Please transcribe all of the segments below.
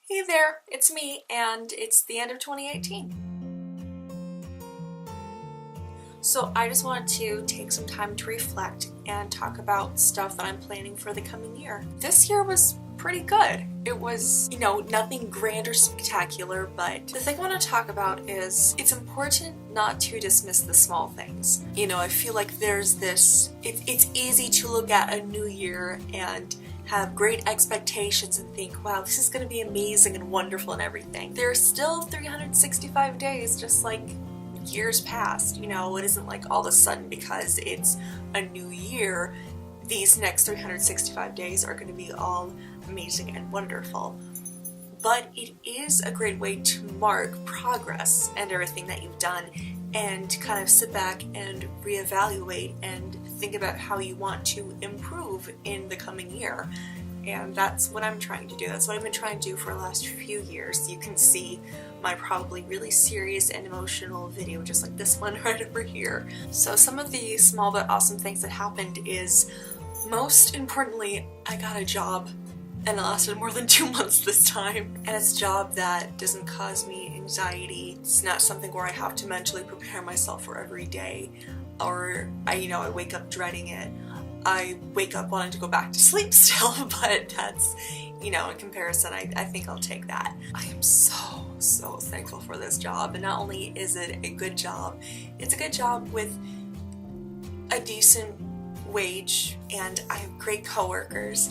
Hey there, it's me, and it's the end of 2018. So I just wanted to take some time to reflect and talk about stuff that I'm planning for the coming year. This year was pretty good. It was, nothing grand or spectacular, but the thing I want to talk about is it's important not to dismiss the small things. I feel like there's it's easy to look at a new year and have great expectations and think, wow, this is going to be amazing and wonderful and everything. There's still 365 days, just like years past. It isn't like all of a sudden because it's a new year, these next 365 days are going to be all amazing and wonderful. But it is a great way to mark progress and everything that you've done and kind of sit back and reevaluate and think about how you want to improve in the coming year. And that's what I'm trying to do. That's what I've been trying to do for the last few years. You can see my probably really serious and emotional video just like this one right over here. So some of the small but awesome things that happened is, most importantly, I got a job. And it lasted more than 2 months this time. And it's a job that doesn't cause me anxiety. It's not something where I have to mentally prepare myself for every day. Or I wake up dreading it. I wake up wanting to go back to sleep still, but that's, in comparison, I think I'll take that. I am so thankful for this job. And not only is it a good job, it's a good job with a decent wage, and I have great coworkers.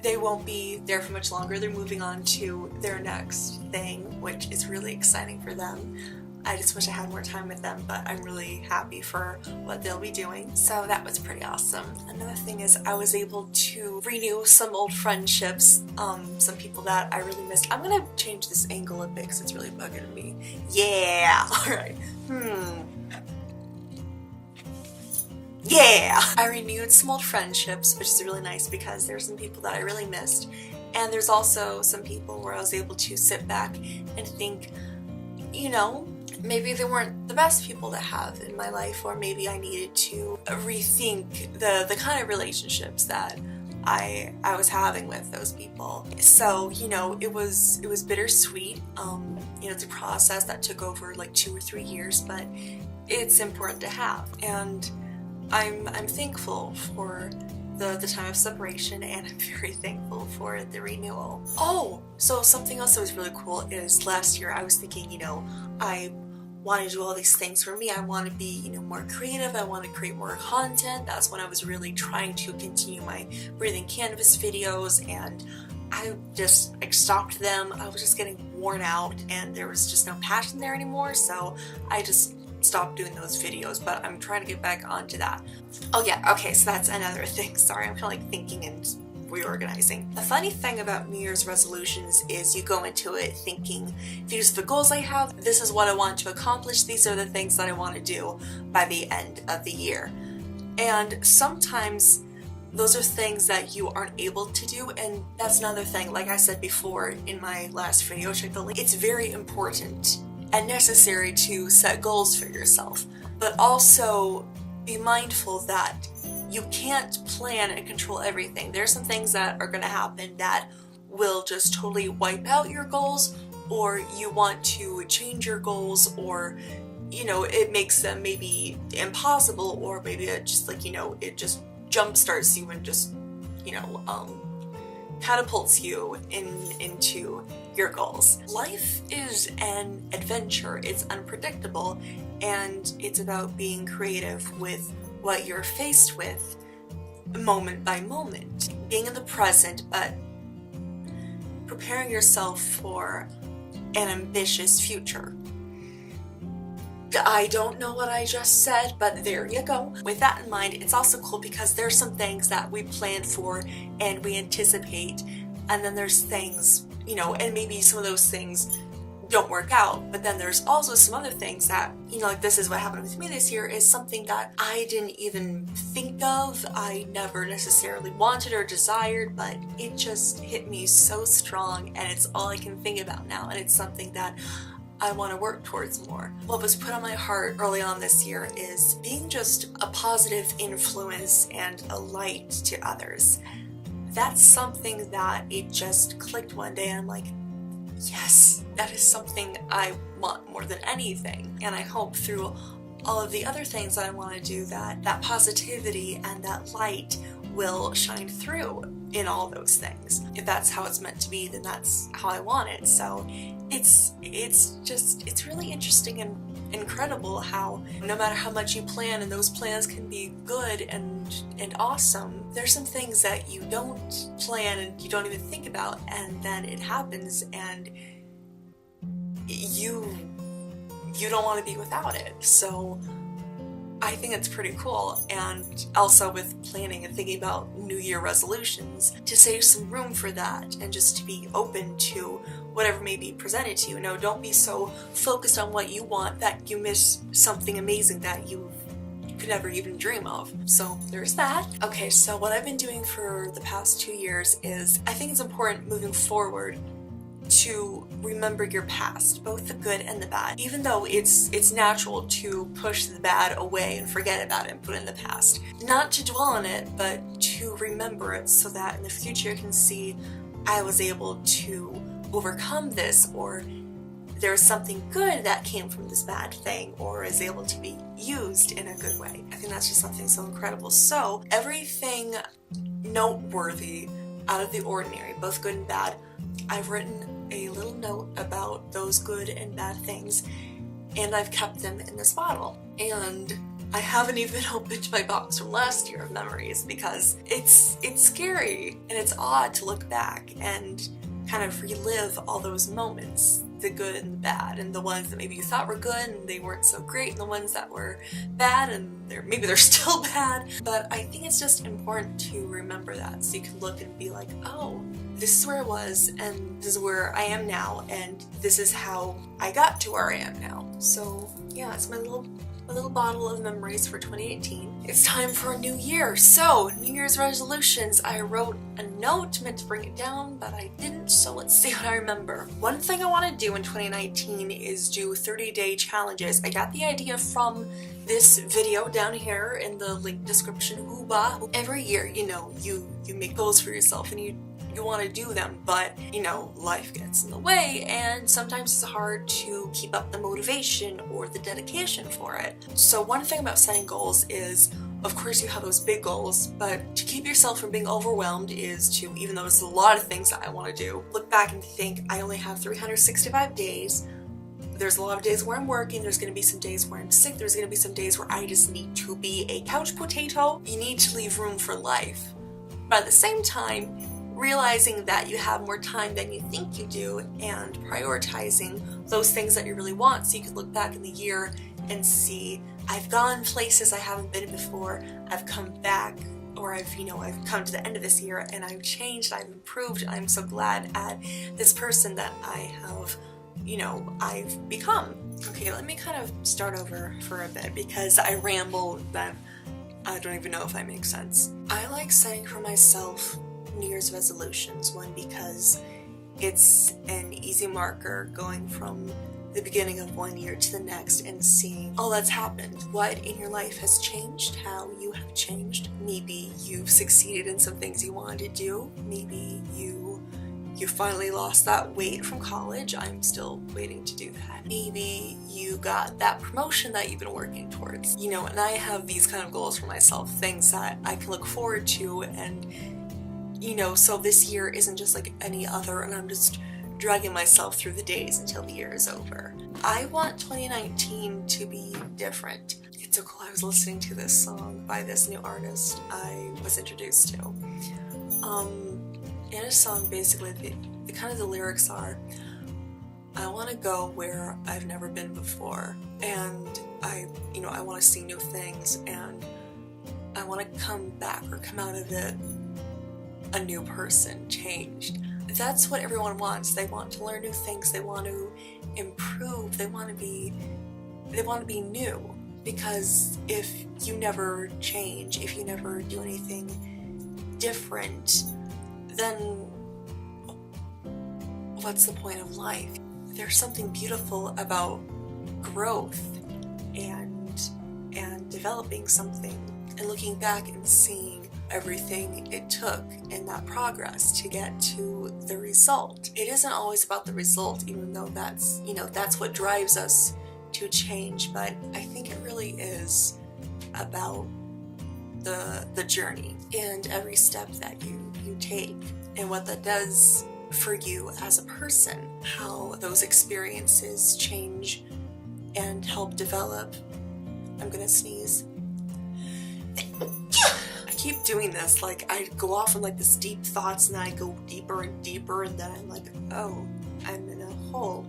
They won't be there for much longer. They're moving on to their next thing, which is really exciting for them. I just wish I had more time with them, but I'm really happy for what they'll be doing. So that was pretty awesome. Another thing is I was able to renew some old friendships, some people that I really missed. I'm gonna change this angle a bit because it's really bugging me. Yeah! Alright. Yeah! I renewed some old friendships, which is really nice because there's some people that I really missed. And there's also some people where I was able to sit back and think, maybe they weren't the best people to have in my life, or maybe I needed to rethink the kind of relationships that I was having with those people. So, it was bittersweet. It's a process that took over like 2 or 3 years, but it's important to have. And I'm thankful for the time of separation, and I'm very thankful for the renewal. Oh, so something else that was really cool is last year I was thinking, I want to do all these things for me. I want to be, more creative. I want to create more content. That's when I was really trying to continue my Breathing Canvas videos, and I just stopped them. I was just getting worn out and there was just no passion there anymore, so I just stopped doing those videos, but I'm trying to get back onto that. Oh yeah, okay, so that's another thing. Sorry, I'm kind of like thinking and reorganizing. The funny thing about New Year's resolutions is you go into it thinking, these are the goals I have, this is what I want to accomplish, these are the things that I want to do by the end of the year. And sometimes those are things that you aren't able to do, and that's another thing. Like I said before in my last video, check the link, it's very important and necessary to set goals for yourself, but also be mindful that you can't plan and control everything. There's some things that are going to happen that will just totally wipe out your goals, or you want to change your goals, or it makes them maybe impossible, or maybe it just it just jumpstarts you and just catapults you into your goals. Life is an adventure. It's unpredictable, and it's about being creative with what you're faced with moment by moment. Being in the present, but preparing yourself for an ambitious future. I don't know what I just said, but there you go. With that in mind, it's also cool because there's some things that we plan for and we anticipate, and then there's things, and maybe some of those things don't work out, but then there's also some other things that, like this is what happened with me this year, is something that I didn't even think of, I never necessarily wanted or desired, but it just hit me so strong, and it's all I can think about now, and it's something that I want to work towards more. What was put on my heart early on this year is being just a positive influence and a light to others. That's something that it just clicked one day, and I'm like, yes, that is something I want more than anything. And I hope through all of the other things that I want to do that positivity and that light will shine through in all those things. If that's how it's meant to be, then that's how I want it. So it's really interesting and incredible how no matter how much you plan, and those plans can be good and awesome, there's some things that you don't plan and you don't even think about, and then it happens and you don't want to be without it. So I think it's pretty cool. And also with planning and thinking about New Year resolutions, to save some room for that and just to be open to whatever may be presented to you. No, don't be so focused on what you want that you miss something amazing that you could never even dream of. So there's that. Okay, so what I've been doing for the past 2 years is, I think it's important moving forward to remember your past, both the good and the bad. Even though it's natural to push the bad away and forget about it and put it in the past. Not to dwell on it, but to remember it so that in the future you can see, I was able to overcome this, or there's something good that came from this bad thing, or is able to be used in a good way. I think that's just something so incredible. So everything noteworthy, out of the ordinary, both good and bad, I've written a little note about those good and bad things, and I've kept them in this bottle. And I haven't even opened my box from last year of memories, because it's scary and it's odd to look back and kind of relive all those moments, the good and the bad, and the ones that maybe you thought were good and they weren't so great, and the ones that were bad and maybe they're still bad. But I think it's just important to remember that, so you can look and be like, oh, this is where I was, and this is where I am now, and this is how I got to where I am now. So yeah, it's my little bottle of memories for 2018. It's time for a new year. So, New Year's resolutions. I wrote a note, meant to bring it down, but I didn't, so let's see what I remember. One thing I want to do in 2019 is do 30-day challenges. I got the idea from this video down here in the link description. Hoo-bah. Every year, you make goals for yourself and you want to do them, but life gets in the way, and sometimes it's hard to keep up the motivation or the dedication for it. So one thing about setting goals is, of course, you have those big goals, but to keep yourself from being overwhelmed is to, even though there's a lot of things that I want to do, look back and think, I only have 365 days. There's a lot of days where I'm working, there's going to be some days where I'm sick, there's going to be some days where I just need to be a couch potato. You need to leave room for life. But at the same time, realizing that you have more time than you think you do, and prioritizing those things that you really want, so you can look back in the year and see, I've gone places I haven't been before, I've come back, or I've come to the end of this year and I've changed, I've improved, I'm so glad at this person that I have, I've become. Okay, let me kind of start over for a bit, because I ramble that I don't even know if I make sense. I like setting for myself New Year's resolutions. One, because it's an easy marker going from the beginning of one year to the next and seeing all that's happened, what in your life has changed, how you have changed. Maybe you've succeeded in some things you wanted to do. Maybe you finally lost that weight from college. I'm still waiting to do that. Maybe you got that promotion that you've been working towards. And I have these kind of goals for myself, things that I can look forward to, and so this year isn't just like any other, and I'm just dragging myself through the days until the year is over. I want 2019 to be different. It's so cool, I was listening to this song by this new artist I was introduced to. In a song, basically, the lyrics are, I want to go where I've never been before, and I want to see new things, and I want to come back or come out of it a new person, changed. That's what everyone wants. They want to learn new things, they want to improve, they want to be new. Because if you never change, if you never do anything different, then what's the point of life? There's something beautiful about growth and developing something and looking back and seeing, everything it took in that progress to get to the result. It isn't always about the result, even though that's, that's what drives us to change, but I think it really is about the journey and every step that you take and what that does for you as a person, how those experiences change and help develop. I'm gonna sneeze. I keep doing this, like I go off on like this deep thoughts and then I go deeper and deeper and then I'm like, oh, I'm in a hole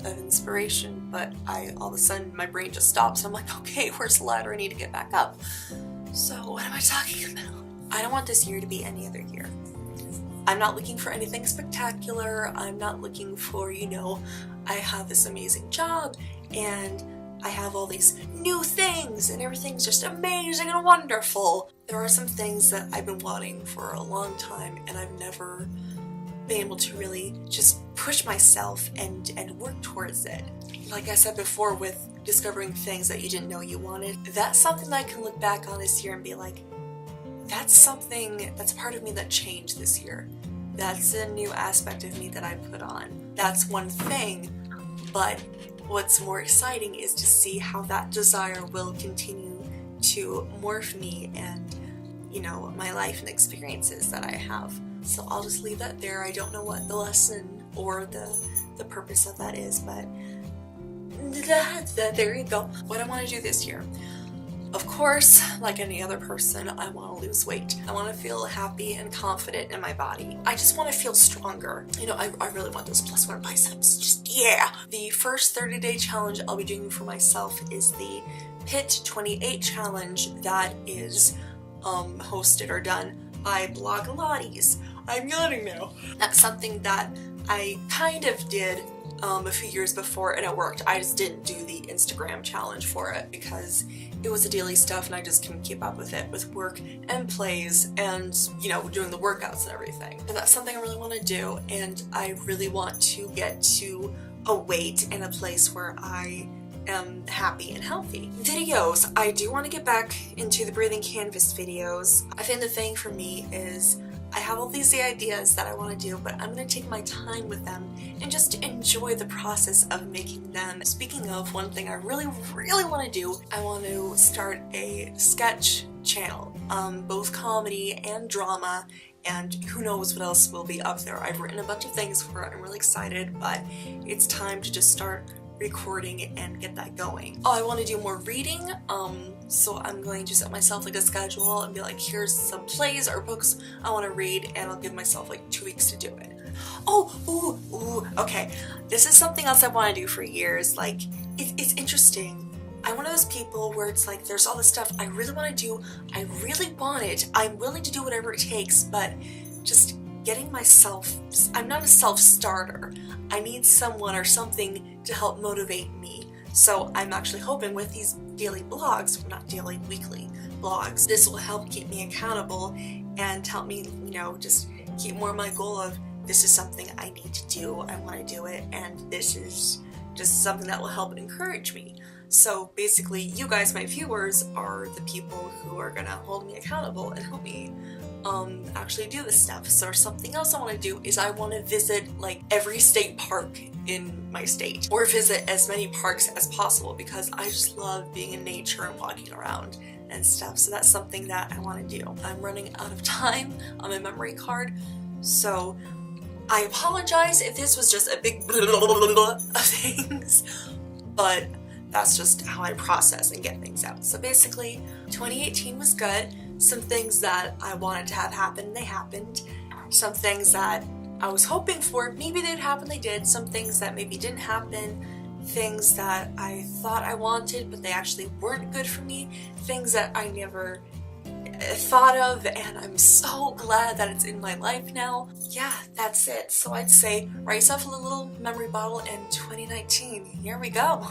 of inspiration, but all of a sudden my brain just stops. I'm like, okay, where's the ladder? I need to get back up. So what am I talking about? I don't want this year to be any other year. I'm not looking for anything spectacular. I'm not looking for, I have this amazing job and I have all these new things and everything's just amazing and wonderful. There are some things that I've been wanting for a long time and I've never been able to really just push myself and work towards it. Like I said before, with discovering things that you didn't know you wanted, that's something that I can look back on this year and be like, that's part of me that changed this year. That's a new aspect of me that I put on. That's one thing, but what's more exciting is to see how that desire will continue to morph me and, my life and experiences that I have. So I'll just leave that there. I don't know what the lesson or the purpose of that is, but there you go. What I want to do this year. Of course, like any other person, I want to lose weight. I want to feel happy and confident in my body. I just want to feel stronger. I really want those +1 biceps. Just, yeah! The first 30-day challenge I'll be doing for myself is the PIT 28 challenge that is hosted or done by Blogilates. I'm yawning now. That's something that I kind of did a few years before and it worked. I just didn't do the Instagram challenge for it because it was a daily stuff and I just couldn't keep up with it with work and plays and, doing the workouts and everything. But that's something I really want to do and I really want to get to a weight and a place where I am happy and healthy. Videos. I do want to get back into the breathing canvas videos. I think the thing for me is I have all these ideas that I want to do, but I'm going to take my time with them and just enjoy the process of making them. Speaking of, one thing I really, really want to do, I want to start a sketch channel, both comedy and drama, and who knows what else will be up there. I've written a bunch of things for it. I'm really excited, but it's time to just start recording and get that going. I want to do more reading, so I'm going to set myself like a schedule and be like, here's some plays or books I want to read, and I'll give myself like 2 weeks to do it. Okay, this is something else I want to do for years. Like, it's interesting. I'm one of those people where it's like, there's all this stuff I really want to do, I really want it, I'm willing to do whatever it takes, but just getting myself, I'm not a self-starter. I need someone or something to help motivate me. So I'm actually hoping with these daily blogs, not daily, weekly blogs, this will help keep me accountable and help me, just keep more my goal of this is something I need to do, I want to do it, and this is just something that will help encourage me. So basically, you guys, my viewers, are the people who are gonna hold me accountable and help me actually do this stuff. So something else I want to do is I want to visit like every state park in my state, or visit as many parks as possible, because I just love being in nature and walking around and stuff. So that's something that I want to do. I'm running out of time on my memory card, so I apologize if this was just a big of things, but that's just how I process and get things out. So basically, 2018 was good. Some things that I wanted to have happen, they happened. Some things that I was hoping for, maybe they'd happen, they did. Some things that maybe didn't happen. Things that I thought I wanted, but they actually weren't good for me. Things that I never thought of, and I'm so glad that it's in my life now. Yeah, that's it. So I'd say write yourself a little memory bottle in 2019. Here we go.